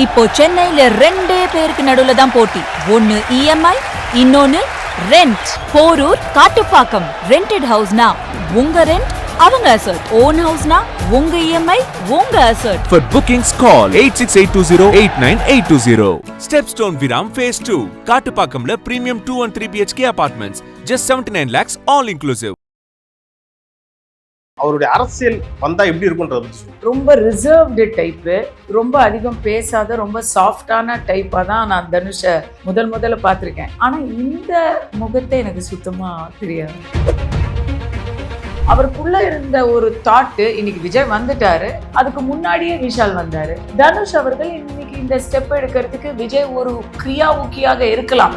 இப்போ சென்னையில ரெண்டே பேருக்கு நடுவுல தான் போட்டி. ஒன்னு இஎம்ஐ, இன்னொன்னு ரெண்ட். போரூர், காட்டுப்பாக்கம். ரெண்டட் ஹவுஸ்னா உங்க ரெண்ட், அவங்க அசர்ட். ஓன் ஹவுஸ்னா உங்க இஎம்ஐ, உங்க assert. For bookings call 8682089820. Stepstone Viram Phase 2. காட்டுப்பாக்கம்ல premium 2 and 3 BHK apartments. Just 79 lakhs all inclusive. அவருடைய அரசியல் வந்தா எப்படி இருக்கும்ன்றத பத்தி சொல்லுங்க. ரொம்ப ரிசர்வ்டு டைப்பு, ரொம்ப அதிகம் பேசாத, ரொம்ப சாஃப்டான டைப்பாக தான் நான் தனுஷை முதல்ல பார்த்துருக்கேன். ஆனால் இந்த முகத்தை எனக்கு சுத்தமாக தெரியாது. அவருக்குள்ள இருந்த ஒரு தாட்டு, இன்னைக்கு விஜய் வந்துட்டாரு, அதுக்கு முன்னாடியே விஷால் வந்தாரு. தனுஷ் அவர்கள் இன்னைக்கு இந்த ஸ்டெப் எடுக்கிறதுக்கு விஜய் ஒரு கிரியா ஊக்கியாக இருக்கலாம்.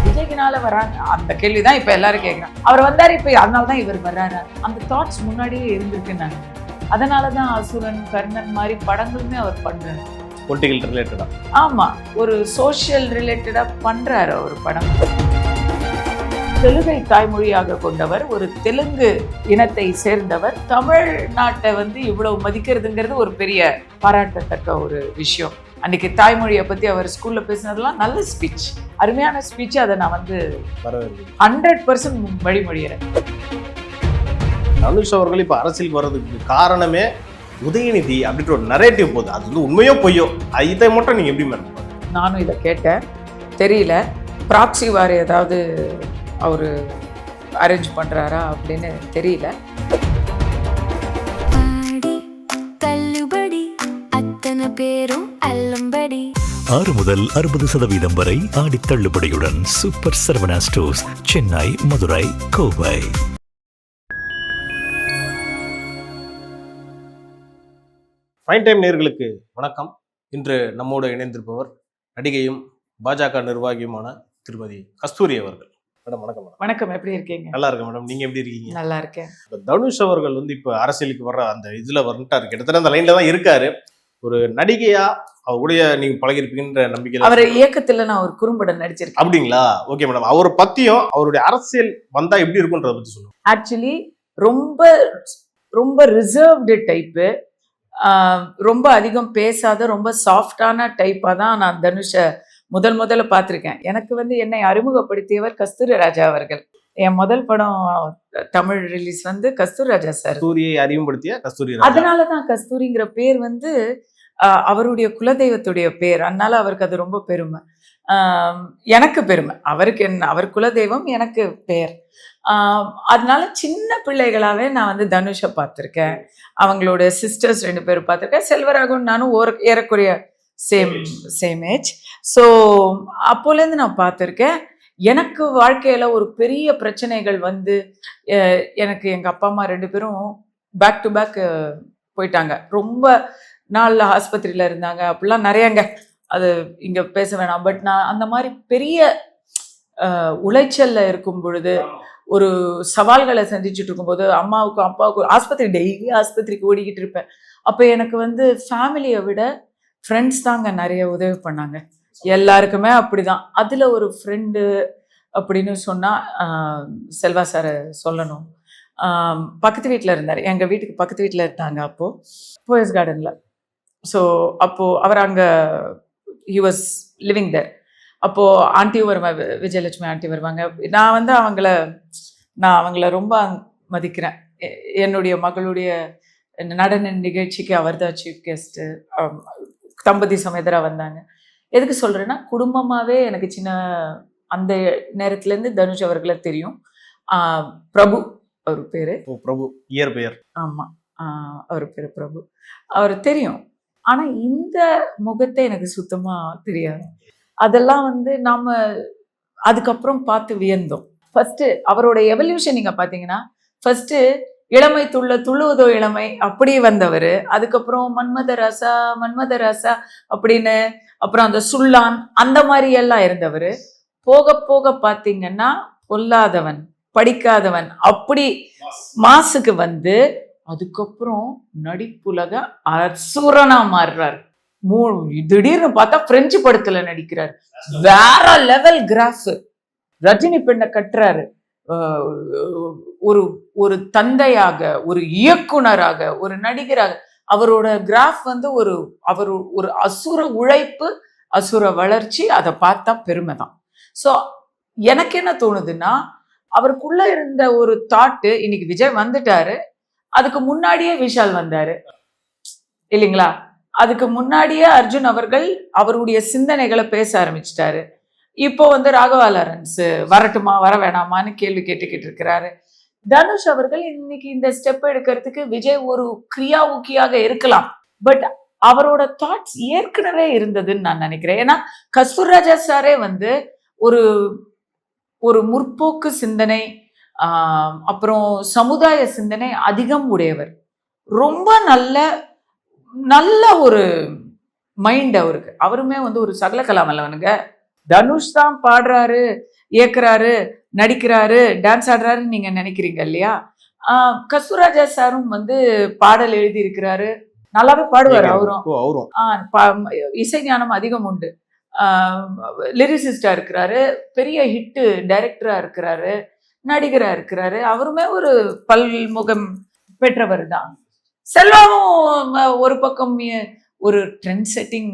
விஜய்க்குனால வராங்க அந்த கேள்விதான் இப்ப எல்லாரும் கேட்கறாங்க. அவர் வந்தாரு, இப்ப அதனால தான் இவர் வர்றாரு. அந்த தாட்ஸ் முன்னாடியே இருந்திருக்குன்னாங்க. அதனாலதான் அசுரன், கர்ணன் மாதிரி படங்களுமே அவர் பண்றாரு. பொலிட்டிக்கல் ரிலேட்டடா, ஆமா, ஒரு சோசியல் ரிலேட்டடா பண்றாரு அவர் படம். தெலுங்கை தாய்மொழியாக கொண்டவர், ஒரு தெலுங்கு இனத்தை சேர்ந்தவர். தமிழ்நாட்டை இவ்வளவு மதிக்கிறதுங்கிறது ஒரு பெரிய பாராட்டத்தக்க ஒரு விஷயம். அன்னைக்கு தாய்மொழியை பத்தி அவர் ஸ்கூல்ல பேசினதெல்லாம் நல்ல ஸ்பீச், அருமையான ஸ்பீச். அதை நான் 100% வழிமொழிகிறேன். தனுஷ் அவர்கள் இப்ப அரசியலுக்கு வர்றதுக்கு காரணமே உதயநிதி அப்படின்ற ஒரு நரேட்டிவ் போகுது. அது உண்மையோ பொய்யோ, இதை மட்டும் நீங்க எப்படி மேடம்? நானும் இதை கேட்டேன், தெரியல. ப்ராக்சி வார் ஏதாவது அவரு அரேஞ்ச் பண்றாரா அப்படின்னு தெரியல. 6 முதல் 60% வரை ஆடி தள்ளுபடியுடன் super Saravana stores, Chennai, Madurai, Kovai. Fine time நேயர்களுக்கு வணக்கம். இன்று நம்மோடு இணைந்திருப்பவர் நடிகையும் பாஜக நிர்வாகியுமான திருமதி கஸ்தூரி அவர்கள். மேடம் வணக்கம். மேடம் வணக்கம், எப்படி இருக்கீங்க? நல்லா இருக்கேன் மேடம், நீங்க எப்படி இருக்கீங்க? நல்லா இருக்கேன். தனுஷ் அவர்கள் இப்ப அரசியலுக்கு வர்ற அந்த இதுல வந்துட்டாரு, கிட்டத்தட்ட அந்த லைன்ல தான் இருக்காரு. ஒரு நடிகையா அவருடைய நீங்க பழகிருப்பீங்கன்ற நம்பிக்கை. அவர் இயக்கத்துல நான் ஒரு குறும்படம் நடிச்சிருக்கேன். அப்படிங்களா? Okay madam. அவர் பத்தியும் அவருடைய அரசியல் வந்தா எப்படி இருக்கும்ன்றத பத்தி சொல்லுங்க. ஆக்சுவலி ரொம்ப ரொம்ப ரிசர்வ்டு டைப்பு, ரொம்ப அதிகம் பேசாத, ரொம்ப சாஃப்டான டைப்பாக தான் நான் தனுஷை முதல்ல பார்த்துருக்கேன். எனக்கு என்னை அறிமுகப்படுத்தியவர் கஸ்தூரி ராஜா அவர்கள். என் முதல் படம் தமிழ் ரிலீஸ் கஸ்தூரி ராஜா சார். கஸ்தூரியை அறிமுகப்படுத்திய கஸ்தூரி. அதனாலதான் கஸ்தூரிங்கிற பேர் அவருடைய குலதெய்வத்துடைய பேர். அதனால அவருக்கு அது ரொம்ப பெருமை, எனக்கு பெருமை. அவருக்கு அவர் குலதெய்வம், எனக்கு பேர். அதனால சின்ன பிள்ளைகளாவே நான் தனுஷை பார்த்துருக்கேன். அவங்களோட சிஸ்டர்ஸ் 2 பேரும் பார்த்துருக்கேன். செல்வராகவன் நானும் ஏறக்குறைய சேம் ஏஜ். ஸோ அப்போலேருந்து நான் பார்த்துருக்கேன். எனக்கு வாழ்க்கையில ஒரு பெரிய பிரச்சனைகள் எனக்கு எங்க அப்பா அம்மா 2 பேரும் பேக் டு பேக் போயிட்டாங்க. ரொம்ப நாள்ல ஆஸ்பத்திரியில இருந்தாங்க. அப்படிலாம் நிறையங்க, அது இங்க பேச வேணாம். பட் நான் அந்த மாதிரி பெரிய உளைச்சல்ல இருக்கும் பொழுது, ஒரு சவால்களை சந்திச்சுட்டு இருக்கும்போது, அம்மாவுக்கும் அப்பாவுக்கும் டெய்லி ஆஸ்பத்திரிக்கு ஓடிக்கிட்டு இருப்பேன். அப்போ எனக்கு ஃபேமிலியை விட ஃப்ரெண்ட்ஸ் தாங்க நிறைய உதவி பண்ணாங்க. எல்லாருக்குமே அப்படிதான். அதுல ஒரு ஃப்ரெண்டு அப்படின்னு சொன்னா செல்வா சாரை சொல்லணும். பக்கத்து வீட்டில் இருந்தார், எங்க வீட்டுக்கு பக்கத்து வீட்டில் இருந்தாங்க அப்போ போயஸ் கார்டன்ல. ஸோ அப்போ அவர் அங்கே ஹி வாஸ் லிவிங் தேர். அப்போ ஆண்டியும் வருவாங்க, விஜயலட்சுமி ஆண்டி வருவாங்க. நான் அவங்கள ரொம்ப மதிக்கிறேன். என்னுடைய மகளுடைய நடன நிகழ்ச்சிக்கு அவர் தான் சீஃப் கெஸ்ட்டு. தம்பதி சமேதரா வந்தாங்க. எதுக்கு சொல்றேன்னா, குடும்பமாவே எனக்கு அந்த நேரத்துலேருந்து தனுஷ் அவர்களை தெரியும். பிரபு அவர் பேரு. பிரபு இயர் பெயர். ஆமா, அவர் பேரு பிரபு. அவர் தெரியும். ஆனா இந்த முகத்தை எனக்கு சுத்தமா தெரியாது. அதெல்லாம் நாம அதுக்கப்புறம் பார்த்து வியந்தோம். ஃபர்ஸ்ட் அவரோட எவல்யூஷன் நீங்க பாத்தீங்கன்னா, ஃபர்ஸ்ட் இளமை துள்ளுவதோ இளமை அப்படி வந்தவர். அதுக்கப்புறம் மன்மத ராசா அப்படின்னு, அப்புறம் அந்த சுல்லான் அந்த மாதிரி எல்லாம் இருந்தவர். போக போக பாத்தீங்கன்னா பொல்லாதவன், படிக்காதவன், அப்படி மாசுக்கு அதுக்கப்புறம் நடிப்புலக அசுரனா மாறுறாரு. திடீர்னு பார்த்தா பிரெஞ்சு படத்துல நடிக்கிறார். வேற லெவல் கிராஃப். ரஜினி பெண்ணை கட்டுறாரு. ஒரு தந்தையாக, ஒரு இயக்குனராக, ஒரு நடிகராக அவரோட கிராஃப் வந்து அவர் ஒரு அசுர உழைப்பு, அசுர வளர்ச்சி, அதை பார்த்தா பெருமை தான். ஸோ எனக்கு என்ன தோணுதுன்னா, அவருக்குள்ள இருந்த ஒரு தாட்டு, இன்னைக்கு விஜய் வந்துட்டாரு, அதுக்கு முன்னாடியே விஷால் வந்தாரு இல்லைங்களா? அதுக்கு முன்னாடியே அர்ஜுன் அவர்கள் அவருடைய சிந்தனைகளை பேச ஆரம்பிச்சிட்டாரு. இப்போ வந்து ராகவா லாரன்ஸ் வரட்டுமா வர வேணாமான்னு கேள்வி கேட்டுக்கிட்டு இருக்கிறாரு. தனுஷ் அவர்கள் இன்னைக்கு இந்த ஸ்டெப் எடுக்கிறதுக்கு விஜய் ஒரு கிரியா ஊக்கியாக இருக்கலாம், பட் அவரோட தாட்ஸ் ஏற்கனவே இருந்ததுன்னு நான் நினைக்கிறேன். ஏன்னா கஸ்தூர்ராஜா சாரே வந்து ஒரு முற்போக்கு சிந்தனை, அப்புறம் சமுதாய சிந்தனை அதிகம் உடையவர். ரொம்ப நல்ல ஒரு மைண்ட் அவருக்கு. அவருமே வந்து ஒரு சகல கலாமல்லவனுங்க. தனுஷ் தான் பாடுறாரு, இயக்குறாரு, நடிக்கிறாரு, டான்ஸ் ஆடுறாருன்னு நீங்க நினைக்கிறீங்க இல்லையா? கஸ்தூர்ராஜா சாரும் வந்து பாடல் எழுதி இருக்கிறாரு, நல்லாவே பாடுவார் அவரும். இசை ஞானம் அதிகம் உண்டு. லிரிசிஸ்டா இருக்கிறாரு, பெரிய ஹிட்டு டைரக்டரா இருக்கிறாரு, நடிகரா இருக்கிறாரு. அவருமே ஒரு பல்முகம் பெற்றவர் தான். செல்வாவும் ஒரு பக்கம் ஒரு ட்ரெண்ட் செட்டிங்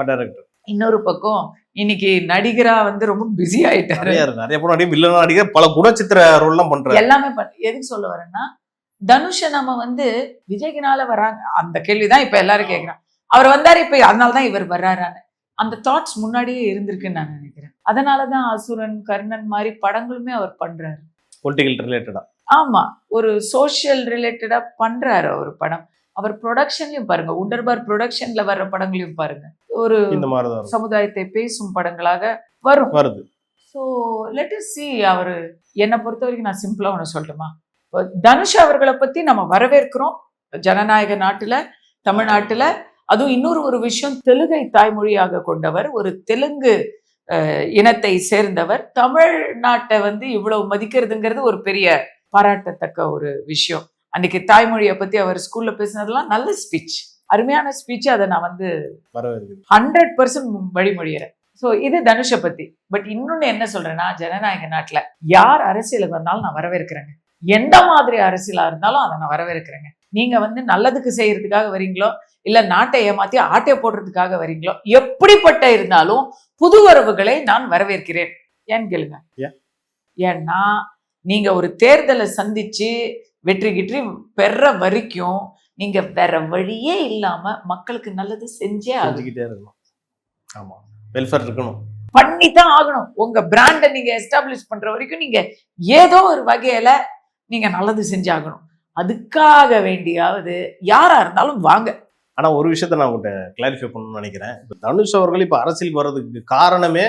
டைரக்டர், இன்னொரு பக்கம் இன்னைக்கு நடிகரா வந்து ரொம்ப பிஸி ஆயிட்டாரு. நிறைய படம் வில்லனா நடிகர், பல குணச்சித்திர ரோல்லாம் பண்றாரு, எல்லாமே எதுக்கு சொல்ல வரேன்னா, தனுஷை நம்ம வந்து விஜய்னால வராங்க அந்த கேள்விதான் இப்ப எல்லாரும் கேட்கிறாங்க. அவர் வந்தாரு இப்ப, அதனாலதான் இவர் வர்றாரான்னு. அந்த தாட்ஸ் முன்னாடியே இருந்திருக்குன்னு நான் நினைக்கிறேன். அதனாலதான் அசுரன், கர்ணன் மாதிரி படங்களுமே அவர் பண்றாரு. பொலிட்டிக்கல் ரிலேட்டடா, ஆமா, ஒரு சோசியல் ரிலேட்டடா பண்றாரு ஒரு படம். அவர் ப்ரொடக்ஷன்லயும் பாருங்க, உண்டர்பார் ப்ரொடக்ஷன்ல வர்ற படங்களையும் பாருங்க, ஒரு சமுதாயத்தை பேசும் படங்களாக வருது. So let us see. அவரு என்னை பொறுத்த வரைக்கும், நான் சிம்பிளா ஒன்று சொல்லட்டுமா, தனுஷ் அவர்களை பத்தி நம்ம வரவேற்கிறோம். ஜனநாயக நாட்டுல, தமிழ்நாட்டுல, அதுவும் இன்னொரு ஒரு விஷயம், தெலுங்கை தாய்மொழியாக கொண்டவர், ஒரு தெலுங்கு இனத்தை சேர்ந்தவர், தமிழ்நாட்டை வந்து இவ்வளவு மதிக்கிறதுங்கிறது ஒரு பெரிய பாராட்டத்தக்க ஒரு விஷயம். அன்னைக்கு தாய்மொழியை பத்தி அவர் ஸ்கூல்ல பேசினதெல்லாம் நல்ல ஸ்பீச், அருமையான ஸ்பீச். அதை நான் வந்து 100% வழிமொழிகிறேன். ஸோ இது தனுஷை பத்தி. பட் இன்னொன்னு என்ன சொல்றேன்னா, ஜனநாயக நாட்டுல யார் அரசியலுக்கு வந்தாலும் நான் வரவேற்கிறேங்க. எந்த மாதிரி அரசியலா இருந்தாலும் அதை நான் வரவேற்கிறேங்க. நீங்க வந்து நல்லதுக்கு செய்யறதுக்காக வரீங்களோ, இல்ல நாட்டை ஏமாத்தி ஆட்டையை போடுறதுக்காக வரீங்களோ, எப்படிப்பட்ட இருந்தாலும் புது வரவுகளை நான் வரவேற்கிறேன். ஏன்னு கேளுங்க. ஏன்னா நீங்க ஒரு தேர்தலை சந்திச்சு வெற்றி கிற்றி பெற வரைக்கும் நீங்க வேற வழியே இல்லாம மக்களுக்கு நல்லது செஞ்சே இருக்கணும். ஆமா, வெல்ஃபேர் இருக்கணும், பண்ணித்தான் ஆகணும். உங்க பிராண்டை நீங்க எஸ்டாப்ளிஷ் பண்ற வரைக்கும் நீங்க ஏதோ ஒரு வகையில நீங்க நல்லது செஞ்சாகணும். அதுக்காக வேண்டியாவது யாரா இருந்தாலும் வாங்க. ஆனா ஒரு விஷயத்த நான் உங்கள்கிட்ட கிளாரிஃபை பண்ணணும்னு நினைக்கிறேன். இப்ப தனுஷ் அவர்கள் இப்ப அரசியல் வர்றதுக்கு காரணமே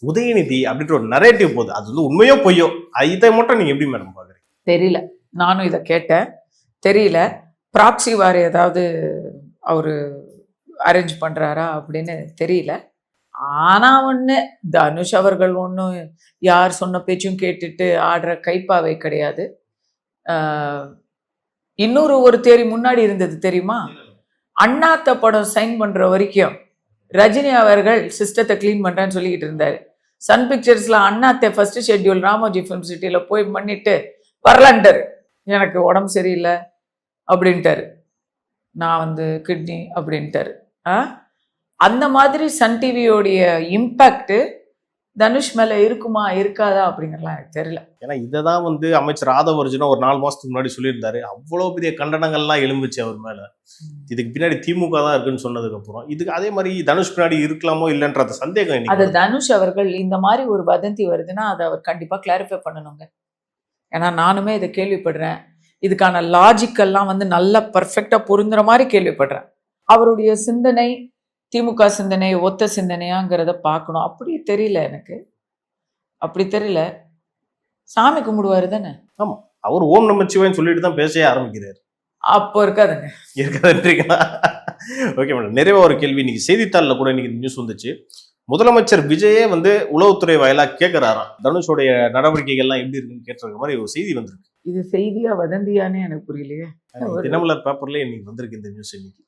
உதயநிதி அப்படின்ற ஒரு நரேட்டிவ் போகுது. அது வந்து உண்மையோ பொய்யோ, இதை மட்டும் நீங்க எப்படி மேடம் பாக்குறீங்க? தெரியல, நானும் இதை கேட்டேன், தெரியல. ப்ராக்சி வார் ஏதாவது அவரு அரேஞ்ச் பண்றாரா அப்படின்னு தெரியல. ஆனா ஒண்ணு, தனுஷ் அவர்கள் ஒன்றும் யார் சொன்ன பேச்சும் கேட்டுட்டு ஆடுற கைப்பாவை கிடையாது. இன்னொரு ஒரு தேரி முன்னாடி இருந்தது தெரியுமா? அண்ணாத்த படம் சைன் பண்ற வரைக்கும் ரஜினி அவர்கள் சிஸ்டத்தை கிளீன் பண்றேன்னு சொல்லிக்கிட்டு இருந்தாரு. சன் பிக்சர்ஸ்ல அண்ணாத்த ஃபர்ஸ்ட் ஷெட்யூல் ராமோஜி ஃபிலிம் சிட்டியில போய் பண்ணிட்டு வரலான்ட்டாரு. எனக்கு உடம்பு சரியில்லை அப்படின்ட்டாரு, நான் வந்து கிட்னி அப்படின்ட்டாரு. அந்த மாதிரி சன் டிவியோடைய இம்பேக்ட் தனுஷ் மேல இருக்குமா இருக்காதா அப்படிங்கிறலாம் எனக்கு தெரியல. ஏன்னா இதை தான் வந்து அமைச்சர் ஆதவர்ஜுனா ஒரு 4 மாசத்துக்கு முன்னாடி சொல்லியிருந்தாரு. அவ்வளோ பெரிய கண்டனங்கள்லாம் எழும்புச்சு அவர் மேல. இதுக்கு பின்னாடி திமுக தான் இருக்குன்னு சொன்னதுக்கு அப்புறம் இதுக்கு அதே மாதிரி தனுஷ் பின்னாடி இருக்கலாமோ இல்லைன்ற சந்தேகம். அது தனுஷ் அவர்கள் இந்த மாதிரி ஒரு வதந்தி வருதுன்னா அதை அவர் கண்டிப்பா கிளாரிஃபை பண்ணணுங்க. ஏன்னா நானுமே இதை கேள்விப்படுறேன். இதுக்கான லாஜிக்கெல்லாம் வந்து நல்லா பர்ஃபெக்டா பொருந்துற மாதிரி கேள்விப்படுறேன். அவருடைய சிந்தனை திமுக சிந்தனை ஒத்த சிந்தனையாங்கிறத பார்க்கணும். அப்படி தெரியல எனக்கு, அப்படி தெரியல. சாமி கும்பிடுவாரு தானே. ஆமா, அவர் ஓம் நமச்சிவாயன்னு சொல்லிட்டு தான் பேசவே ஆரம்பிக்கிறாரு. அப்போ இருக்காதுங்க, இருக்காதுன்றீங்களா? ஓகே மேடம், நிறைய ஒரு கேள்வி. இன்னைக்கு செய்தித்தாளில் கூட இன்னைக்கு நியூஸ் வந்துச்சு. முதலமைச்சர் விஜயே வந்து உளவுத்துறை வாயிலா கேட்கிறாராம், தனுஷோடைய நடவடிக்கைகள்லாம் எப்படி இருக்குன்னு கேட்டிருக்க மாதிரி ஒரு செய்தி வந்திருக்கு. இது செய்தியா வதந்தியானே எனக்கு புரியலையே. தினமலர் பேப்பர்ல இன்னைக்கு வந்திருக்கு இந்த நியூஸ். இன்னைக்கு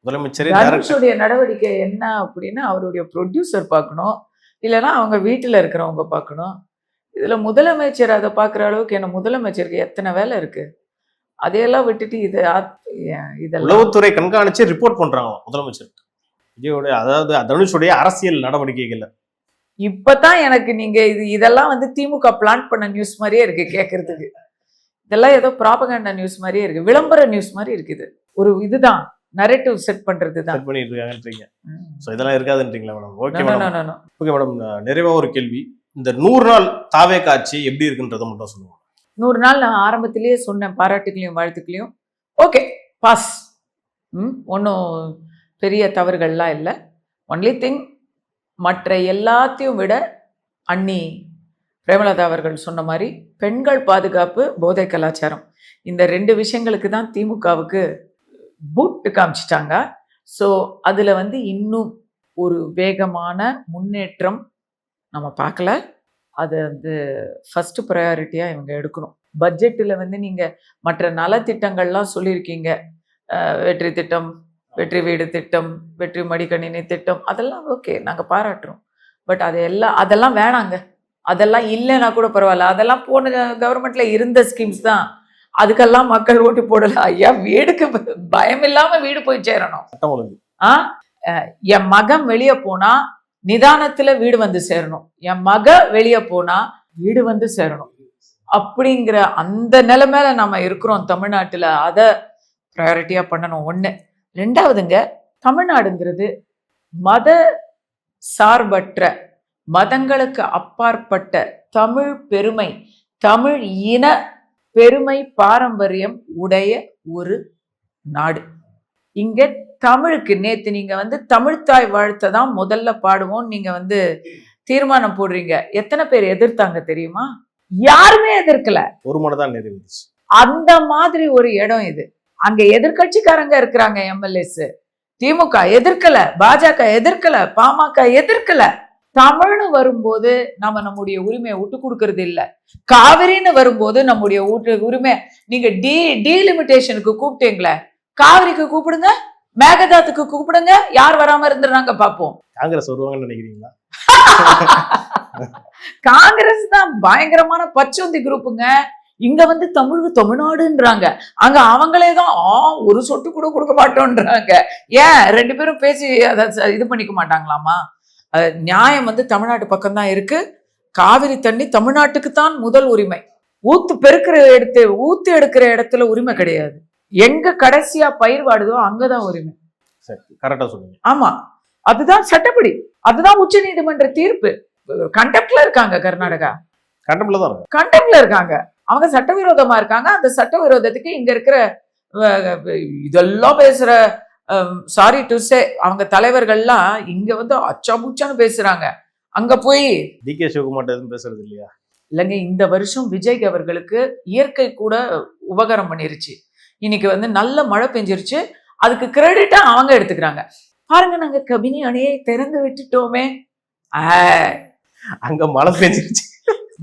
முதலமைச்சரே தனுஷோடைய நடவடிக்கை என்ன அப்படின்னா அவருடைய ப்ரொடியூசர் பார்க்கணும், இல்லைன்னா அவங்க வீட்டில் இருக்கிறவங்க பார்க்கணும். இதுல முதலமைச்சர் அதை பார்க்குற அளவுக்கு என்ன முதலமைச்சருக்கு எத்தனை வேலை இருக்கு? அதையெல்லாம் விட்டுட்டு இதெல்லாம் உளவுத்துறை கண்காணிச்சு ரிப்போர்ட் பண்றாங்க முதலமைச்சர் விஜயோட, அதாவது தனுஷுடைய அரசியல் நடவடிக்கைகள். இப்பதான் எனக்கு நீங்க இதெல்லாம் வந்து திமுக பிளான் பண்ண நியூஸ் மாதிரியே இருக்கு கேட்கறதுக்கு. இதெல்லாம் ஏதோ ப்ராபகண்டா நியூஸ் மாதிரியே இருக்கு, விளம்பர நியூஸ் மாதிரி இருக்குது. ஒரு இதுதான் நரேட்டிவ் செட் பண்றதுதான் பண்ணிட்டு இருக்காங்கன்றீங்க. சோ இதெல்லாம் இருக்காதுன்றீங்களா madam? Okay madam. Okay madam, நிறைவா ஒரு கேள்வி. இந்த 100 நாள் தாவே காட்சி எப்படி இருக்குன்றத மட்டும் சொல்லுங்க. 100 நாள் நான் ஆரம்பத்திலேயே சொன்னேன், பாராட்டுகளையும் வாழ்த்துக்களையும். Okay, boss. ஒன்றும் பெரிய தவறுகள்லாம் இல்லை. ஒன்லி திங், மற்ற எல்லாத்தையும் விட அண்ணி பிரேமலதா அவர்கள் சொன்ன மாதிரி பெண்கள் பாதுகாப்பு, போதை கலாச்சாரம், இந்த 2 விஷயங்களுக்கு தான் திமுகவுக்கு பூட்டு காமிச்சிட்டாங்க. ஸோ அதில் வந்து இன்னும் ஒரு வேகமான முன்னேற்றம் நம்ம பார்க்கல. அது வந்து ஃபர்ஸ்ட் ப்ரையாரிட்டியாக இவங்க எடுக்கணும். பட்ஜெட்டில் வந்து நீங்கள் மற்ற நலத்திட்டங்கள்லாம் சொல்லியிருக்கீங்க, வெற்றி திட்டம், வெற்றி வீடு திட்டம், வெற்றி மடிக்கணினி திட்டம், அதெல்லாம் ஓகே, நாங்கள் பாராட்டுறோம். பட் அதெல்லாம் வேணாங்க. அதெல்லாம் இல்லைன்னா கூட பரவாயில்ல. அதெல்லாம் போன கவர்மெண்ட்ல இருந்த ஸ்கீம்ஸ் தான். அதுக்கெல்லாம் மக்கள் ஓட்டு போடல. ஐயா, வீடுக்கு பயம் இல்லாம வீடு போய் சேரணும். என் மகன் வெளியே போனா நிதானத்துல வீடு வந்து சேரணும், என் மக வெளியே போனா வீடு வந்து சேரணும் அப்படிங்கிற அந்த நிலைமையில நம்ம இருக்கிறோம் தமிழ்நாட்டுல. அதை ப்ரையாரிட்டியா பண்ணணும். 1. 2வதுங்க, தமிழ்நாடுங்கிறது மத சார்பற்ற, மதங்களுக்கு அப்பாற்பட்ட தமிழ் பெருமை, தமிழ் இன பெருமை, பாரம்பரியம் உடைய ஒரு நாடு. இங்க தமிழுக்கு நேத்து நீங்க வந்து தமிழ்த்தாய் வாழ்த்தை தான் முதல்ல பாடுவோம் நீங்க வந்து தீர்மானம் போடுறீங்க. எத்தனை பேர் எதிர்த்தாங்க தெரியுமா? யாருமே எதிர்க்கல. ஒரு முறை தான் நிறைவேறுச்சு. அந்த மாதிரி ஒரு இடம் இது. அங்க எதிர்கட்சிக்காரங்க இருக்கிறாங்க, எம்எல்ஏஸ். திமுக எதிர்க்கல, பாஜக எதிர்க்கல, பாமக எதிர்க்கல. தமிழ்னு வரும்போது நம்ம நம்முடைய உரிமையை விட்டு கொடுக்கறது இல்ல. காவிரின்னு வரும்போது நம்முடைய உரிமை, நீங்க டீலிமிட்டேஷனுக்கு கூப்பிட்டீங்களே, காவிரிக்கு கூப்பிடுங்க, மேகதாத்துக்கு கூப்பிடுங்க, யார் வராம இருந்துறாங்க பாப்போம். காங்கிரஸ் வருவாங்கன்னு நினைக்கிறீங்களா? காங்கிரஸ் தான் பயங்கரமான பச்சோந்தி குரூப்புங்க. இங்க வந்து தமிழ்நாடுன்றாங்க, அங்க அவங்களே தான் ஒரு சொட்டு கூட கொடுக்க மாட்டோன்றாங்க. ஏன் 2 பேரும் பேசி அதை இது பண்ணிக்க மாட்டாங்களாமா? நியாயம் வந்து தமிழ்நாட்டு பக்கம் தான் இருக்கு. காவிரி தண்ணி தமிழ்நாட்டுக்கு தான் முதல் உரிமை. ஊத்து எடுக்கிற இடத்துல உரிமை கிடையாது. எங்க கடைசியா பயிர் வாடுதோ அங்கதான் உரிமை. கரெக்டா சொல்லுங்க. ஆமா, அதுதான் சட்டப்படி, அதுதான் உச்ச நீதிமன்ற தீர்ப்பு. கண்டெப்ட்ல இருக்காங்க கர்நாடகா, கண்டெப்ட்ல இருக்காங்க. அவங்க சட்டவிரோதமா இருக்காங்க. அந்த சட்டவிரோதத்துக்கு இங்க இருக்கிற இதெல்லாம் பேசுற, சாரி டு சே, அவங்க தலைவர்கள்லாம் இங்க வந்து அச்சாபுச்சான்னு பேசுறாங்க. அங்க போய் டிகே சிவகுமார் எதுவும் பேசுறது இல்லையா? இல்லைங்க, இந்த வருஷம் விஜய் அவர்களுக்கு இயற்கை கூட உபகாரம் பண்ணிருச்சு. இன்னைக்கு வந்து நல்ல மழை பெஞ்சிருச்சு, அதுக்கு கிரெடிட்டா அவங்க எடுத்துக்கிறாங்க. பாருங்க, நாங்க கபினி அணையை திறந்து விட்டுட்டோமே. அங்க மழை பெஞ்சிருச்சு.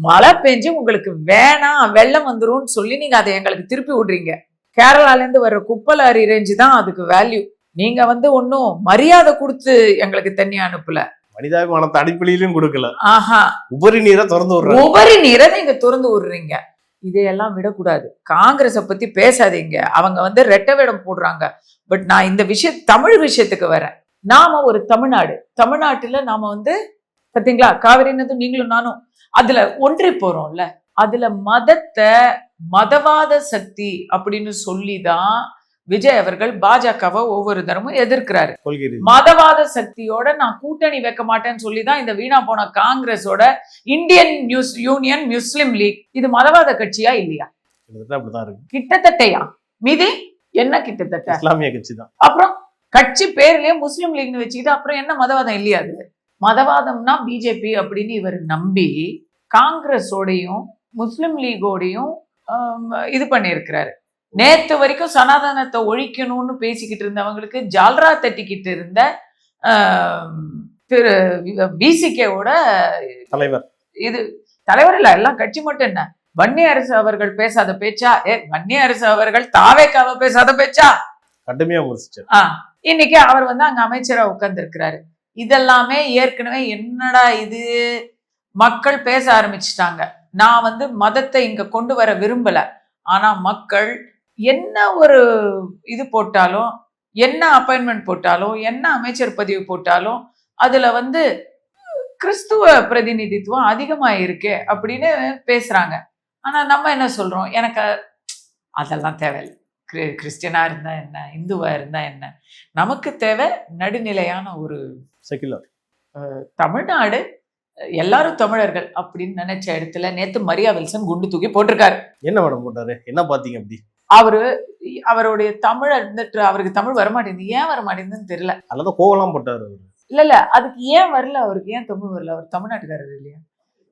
மழை பெஞ்சு உங்களுக்கு வேணாம், வெள்ளம் வந்துரும் சொல்லி நீங்க அதை எங்களுக்கு திருப்பி விடுறீங்க. கேரளால இருந்து வர்ற குப்பை லாரி ரேஞ்சு தான் அதுக்கு வேல்யூ. நீங்க வந்து ஒன்னும் மரியாதை கொடுத்து எங்களுக்கு தண்ணி அனுப்பல, மனிதாபிமானத்தை அடிப்படையிலும் கொடுக்கல. ஆஹா, உபரி நீரை திறந்து விடுற, உபரி நீரை நீங்க திறந்து விடுறீங்க. இதையெல்லாம் விடக்கூடாது. காங்கிரஸை பத்தி பேசாதீங்க, அவங்க வந்து ரெட்டை வேடம் போடுறாங்க. பட் நான் இந்த தமிழ் விஷயத்துக்கு வரேன். நாம ஒரு தமிழ்நாட்டுல நாம வந்து பாத்தீங்களா, காவிரினதும் நீங்களும் நானும் அதுல ஒன்றி போறோம்ல. அதுல மதவாத சக்தி அப்படின்னு சொல்லிதான் விஜய் அவர்கள் பாஜகவை ஒவ்வொரு தரமும் எதிர்க்கிறாரு. மதவாத சக்தியோட நான் கூட்டணி வைக்க மாட்டேன்னு சொல்லிதான் இந்த வீணா போன காங்கிரஸோட இந்தியன் யூனியன் முஸ்லிம் லீக், இது மதவாத கட்சியா இல்லையா? கிட்டத்தட்டையா? மீதி என்ன கிட்டத்தட்ட இஸ்லாமிய கட்சி தான். அப்புறம் கட்சி பேர்லயே முஸ்லிம் லீக்னு வச்சுக்கிட்டு அப்புறம் என்ன மதவாதம் இல்லையா? அது மதவாதம்னா பிஜேபி அப்படின்னு இவர் நம்பி காங்கிரஸோடையும் முஸ்லிம் லீகோடையும் இது பண்ணியிருக்கிறாரு. நேத்து வரைக்கும் சனாதனத்தை ஒழிக்கணும்னு பேசிக்கிட்டு இருந்தவங்களுக்கு ஜால்ரா தட்டிக்கிட்டு இருந்த திரு பிசிகேவோட தலைவர், இது தலைவர் இல்ல, எல்லாம் கட்சி மட்டும் என்ன, வன்னி அரசு அவர்கள் பேசாத பேச்சா? வன்னி அரசு அவர்கள் தாவேக்காவ பேசாத பேச்சா? கடுமையா முடிச்சு. இன்னைக்கு அவர் வந்து அங்க அமைச்சரா உட்கார்ந்து இருக்கிறாரு. இதெல்லாமே ஏற்கனவே என்னடா இது, மக்கள் பேச ஆரம்பிச்சுட்டாங்க. நான் வந்து மதத்தை இங்க கொண்டு வர விரும்பல, ஆனா மக்கள் என்ன ஒரு இது போட்டாலும், என்ன அப்பாயின்மெண்ட் போட்டாலும், என்ன அமைச்சர் பதிவு போட்டாலும் அதுல வந்து கிறிஸ்துவ பிரதிநிதித்துவம் அதிகமா இருக்கே அப்படின்னு பேசுறாங்க. ஆனா நம்ம என்ன சொல்றோம், எனக்கு அதெல்லாம் தேவையில்லை. கிறிஸ்டியனா இருந்தா என்ன, இந்துவா இருந்தா என்ன, நமக்கு தேவை நடுநிலையான ஒரு செக்குலர். தமிழ்நாடு, எல்லாரும் தமிழர்கள் அப்படின்னு நினைச்ச இடத்துல நேத்து மரியா வில்சன் குண்டு தூக்கி போட்டிருக்காரு. என்ன மேடம் போட்டாரு, என்ன பாத்தீங்க அப்படி? அவருடைய தமிழ இருந்துட்டு அவருக்கு தமிழ் வரமாட்டேங்குது. ஏன் வரமாட்டேங்குதுன்னு தெரியல. அல்லதான் கோவலாம் போட்டாரு அவரு. இல்ல அதுக்கு ஏன் வரல, அவருக்கு ஏன் தமிழ் வரல? அவர் தமிழ்நாட்டுக்காரர் இல்லையா?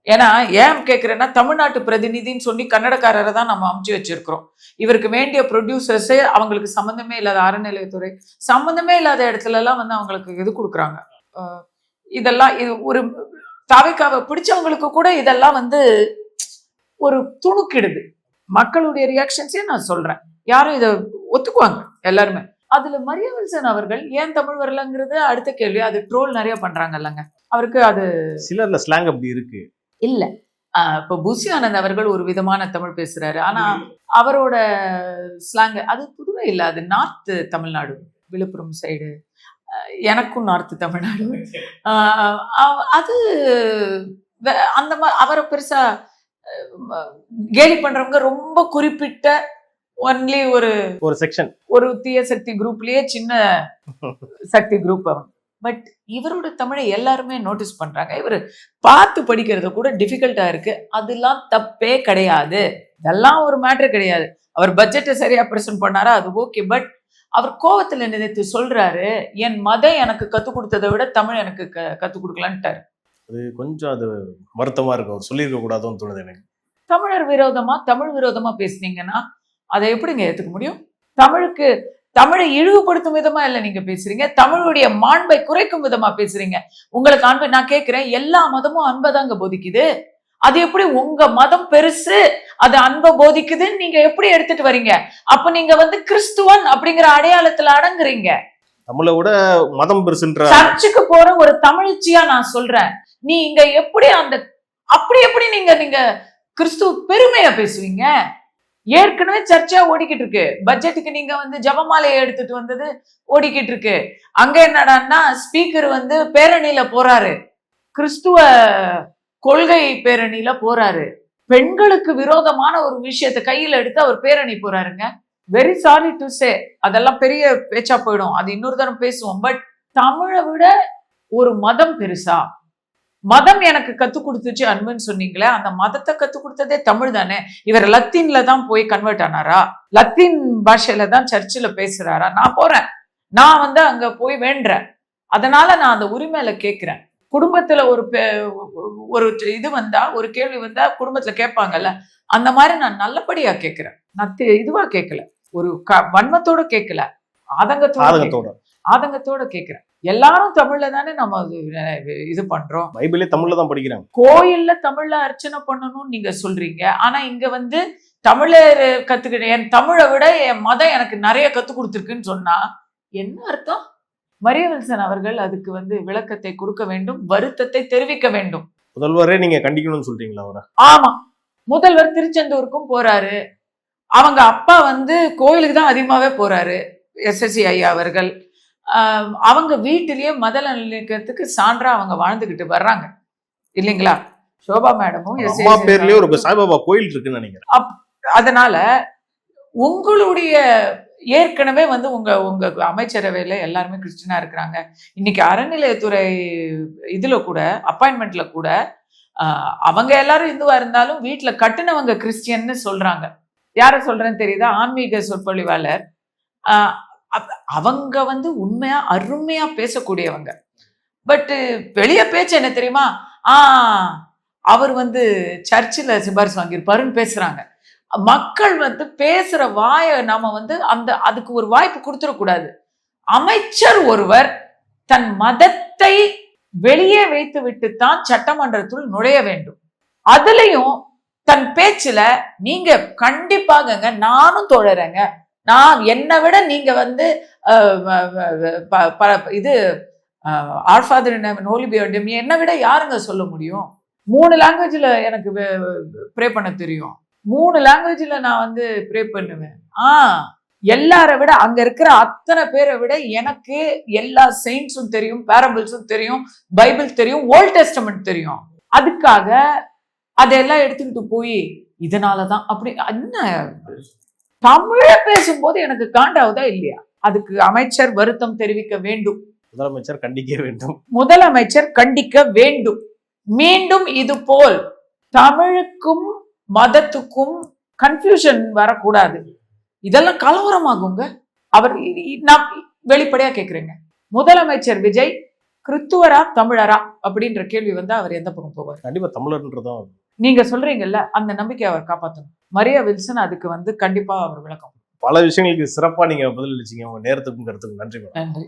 ஏன்னா ஏன் கேட்கிறேன்னா, தமிழ்நாட்டு பிரதிநிதின்னு சொல்லி கன்னடக்காரரை தான் நம்ம அமைச்சு வச்சிருக்கிறோம். இவருக்கு வேண்டிய ப்ரொடியூசர்ஸே அவங்களுக்கு சம்பந்தமே இல்லாத, அறநிலையத்துறை சம்பந்தமே இல்லாத இடத்துல எல்லாம் வந்து அவங்களுக்கு இது கொடுக்குறாங்க. இதெல்லாம் இது ஒரு தாவைக்காவை பிடிச்சவங்களுக்கு கூட இதெல்லாம் வந்து ஒரு துணுக்கிடுது. மக்களுடைய ரியாக்ஷன்ஸே நான் சொல்றேன், யாரும் இதை ஒத்துக்குவாங்க எல்லாருமே. அதுல மரியா வில்சன் அவர்கள் ஏன் தமிழ் வரலங்கிறது அடுத்த கேள்வி. அது ட்ரோல் நிறைய பண்றாங்க இல்லைங்க அவருக்கு. அது சிலர்ல ஸ்லாங் அப்படி இருக்கு இல்ல. இப்ப புசி ஆனந்த் அவர்கள் ஒரு விதமான தமிழ் பேசுறாரு. ஆனா அவரோட ஸ்லாங் அது புதுவே இல்லை, அது நார்த் தமிழ்நாடு, விழுப்புரம் சைடு. எனக்கும் நார்த் தமிழ்நாடு. அது அந்த மாதிரி அவரை பெருசா கேலி பண்றவங்க ரொம்ப குறிப்பிட்ட ஒன்லி ஒரு செக்ஷன், ஒரு தீய சக்தி குரூப்லயே சின்ன சக்தி குரூப் அவங்க. பட் இவரோட தமிழை எல்லாருமே நோட்டீஸ் பண்றாங்க. இவர் பார்த்து படிக்கிறது கூட டிஃபிகல்ட்டா இருக்கு. அதெல்லாம் தப்பே கிடையாது, இதெல்லாம் ஒரு மேட்ரு கிடையாது. அவர் பட்ஜெட்டை சரியா பிரசன்ட் பண்ணாரா அது ஓகே. பட் அவர் கோவத்துல நினைத்து சொல்றாரு, என் மதம் எனக்கு கத்துக் கொடுத்ததை விட தமிழ் எனக்கு கத்துக் கொடுக்கலான்ட்டாரு. அது கொஞ்சம் அது வருத்தமா இருக்கு, அவர் சொல்லியிருக்க கூடாதுன்னு தோணுது எனக்கு. தமிழர் விரோதமா தமிழ் விரோதமா பேசுனீங்கன்னா அதை எப்படிங்க ஏத்துக்க முடியும்? தமிழை இழிவுபடுத்தும் விதமா இல்ல நீங்க பேசுறீங்க, தமிழுடைய மாண்பை குறைக்கும் விதமா பேசுறீங்க. உங்களுக்கு அன்பு, நான் கேட்கிறேன், எல்லா மதமும் அன்பதாங்க போதிக்குது. அது எப்படி உங்க மதம் பெருசு அது அன்பை போதிக்குதுன்னு நீங்க எப்படி எடுத்துட்டு வரீங்க? அப்ப நீங்க வந்து கிறிஸ்துவன் அப்படிங்கிற அடையாளத்துல அடங்குறீங்க. தமிழை விட மதம் பெருசுன்ற சர்ச்சுக்கு போற ஒரு தமிழ்ச்சியா நான் சொல்றேன், நீ இங்க எப்படி அப்படி எப்படி நீங்க கிறிஸ்துவ பெருமையா பேசுவீங்க? ஏற்கனவே சர்ச்சா ஓடிக்கிட்டு இருக்கு. பட்ஜெட்டுக்கு நீங்க வந்து ஜபமாலையை எடுத்துட்டு வந்தது ஓடிக்கிட்டு இருக்கு. அங்க என்னடான்னா ஸ்பீக்கர் வந்து பேரணியில போறாரு, கிறிஸ்துவ கொள்கை பேரணியில போறாரு. பெண்களுக்கு விரோதமான ஒரு விஷயத்தை கையில எடுத்து அவர் பேரணி போறாருங்க. வெரி சாரி டு சே, அதெல்லாம் பெரிய பேச்சா போயிடும், அது இன்னொரு தரம் பேசுவோம். பட் தமிழை விட ஒரு மதம் பெருசா? மதம் எனக்கு கத்துக் கொடுத்துச்சு அன்புன்னு சொன்னீங்களே, அந்த மதத்தை கத்துக் கொடுத்ததே தமிழ் தானே. இவர் லத்தீன்ல தான் போய் கன்வெர்ட் ஆனாரா? லத்தீன் பாஷையில தான் சர்ச்சில் பேசுறாரா? நான் போறேன், நான் வந்து அங்க போய் வேண்டுறேன். அதனால நான் அந்த உரிமையில கேட்கிறேன். குடும்பத்துல ஒரு இது வந்தா, ஒரு கேள்வி வந்தா குடும்பத்துல கேட்பாங்கல்ல, அந்த மாதிரி நான் நல்லபடியா கேட்கிறேன். நான் இதுவா கேட்கல, ஒரு வன்மத்தோட கேட்கல, ஆதங்கத்தோட கேட்கிறேன். எல்லாரும் தமிழ்ல தானே நம்ம இது பண்றோம். பைபிளே தமிழ்ல தான் படிக்கிறாங்க. கோயில்ல தமிழ்ல அர்ச்சனை பண்ணணும்னு நீங்க சொல்றீங்க. ஆனா இங்க வந்து தமிழர் கத்துக்கிட்டேன், என் தமிழை விட என் மதம் எனக்கு நிறைய கத்து கொடுத்துருக்குன்னு சொன்னா என்ன அர்த்தம்? மரியா வில்சன் அவர்கள் அதுக்கு வந்து விளக்கத்தை கொடுக்க வேண்டும், வருத்தத்தை தெரிவிக்க வேண்டும். முதல்வரே நீங்க கண்டிக்கணும்னு சொல்றீங்களா அவரை? ஆமா, முதல்வர் திருச்செந்தூருக்கும் போறாரு. அவங்க அப்பா வந்து கோயிலுக்கு தான் அதிகமாவே போறாரு, SSC ஐயா அவர்கள். அவங்க வீட்டிலேயே மத நல்லிணக்கத்துக்கு சான்றா அவங்க வாழ்ந்துகிட்டு வர்றாங்க இல்லைங்களா? சோபா மேடமும் அம்மா பேர்லயே ஒரு சாய்பாபா கோயில் இருக்குன்னு நினைக்கிறேன். அதனால உங்களுடைய ஏற்கனவே வந்து உங்க அமைச்சரவையில எல்லாருமே கிறிஸ்டினா இருக்கிறாங்க. இன்னைக்கு அறநிலையத்துறை இதுல கூட அப்பாயின்மெண்ட்ல கூட அவங்க எல்லாரும் இந்துவா இருந்தாலும் வீட்டுல கட்டுனவங்க கிறிஸ்டியன்னு சொல்றாங்க. யார சொல்றேன்னு தெரியுதா? ஆன்மீக சொற்பொழிவாளர். அவங்க வந்து உண்மையா அருமையா பேசக்கூடியவங்க. பட் வெளிய பேச்சு என்ன தெரியுமா? அவர் வந்து சர்ச்சில் சிபாரிசு வாங்கியிருப்பாருன்னு பேசுறாங்க. மக்கள் வந்து பேசுற வாயை நாம வந்து அதுக்கு ஒரு வாய்ப்பு கொடுத்துடக்கூடாது. அமைச்சர் ஒருவர் தன் மதத்தை வெளியே வைத்து விட்டுத்தான் சட்டமன்றத்துள் நுழைய வேண்டும். அதுலயும் தன் பேச்சுல நீங்க கண்டிப்பாகங்க, நானும் தோழறேங்க, நான் என்னை விட நீங்க வந்து இது our father in heaven holy be your name என்னை விட யாருங்க சொல்ல முடியும்? 3 லாங்குவேஜ்ல எனக்கு ப்ரே பண்ண தெரியும். 3 லாங்குவேஜ்ல நான் வந்து ப்ரே பண்ணுவேன். எல்லாரை விட அங்க இருக்கிற அத்தனை பேரை விட எனக்கு எல்லா செயின்ட்ஸும் தெரியும், பேரபிள்ஸும் தெரியும், பைபிள் தெரியும், ஓல்ட் டெஸ்டமெண்ட் தெரியும். அதுக்காக அதெல்லாம் எடுத்துக்கிட்டு போய் இதனாலதான் அப்படி என்ன தமிழ பேசும்போது எனக்கு காண்டாவதா இல்லையா? அதுக்கு அமைச்சர் வருத்தம் தெரிவிக்க வேண்டும். முதலமைச்சர் கண்டிக்க வேண்டும். முதலமைச்சர் கண்டிக்க வேண்டும். மீண்டும் இது போல் தமிழுக்கும் மதத்துக்கும் கன்ஃபியூஷன் வரக்கூடாது. இதெல்லாம் கலவரமாகுங்க. அவர் நான் வெளிப்படையா கேக்குறேங்க, முதலமைச்சர் விஜய் கிறித்துவரா தமிழரா அப்படின்ற கேள்வி வந்தா அவர் எந்த பக்கம் போவார்? கண்டிப்பா தமிழர்ன்றதான். நீங்க சொல்றீங்கல்ல, அந்த நம்பிக்கை அவர் காப்பாற்றணும். மரியா வில்சன் அதுக்கு வந்து கண்டிப்பா அவர் விளக்கம். பல விஷயங்களுக்கு சிறப்பா நீங்க பதில் அளிச்சீங்க. உங்க நேரத்துக்கும் கருத்துக்கும் நன்றி. நன்றி.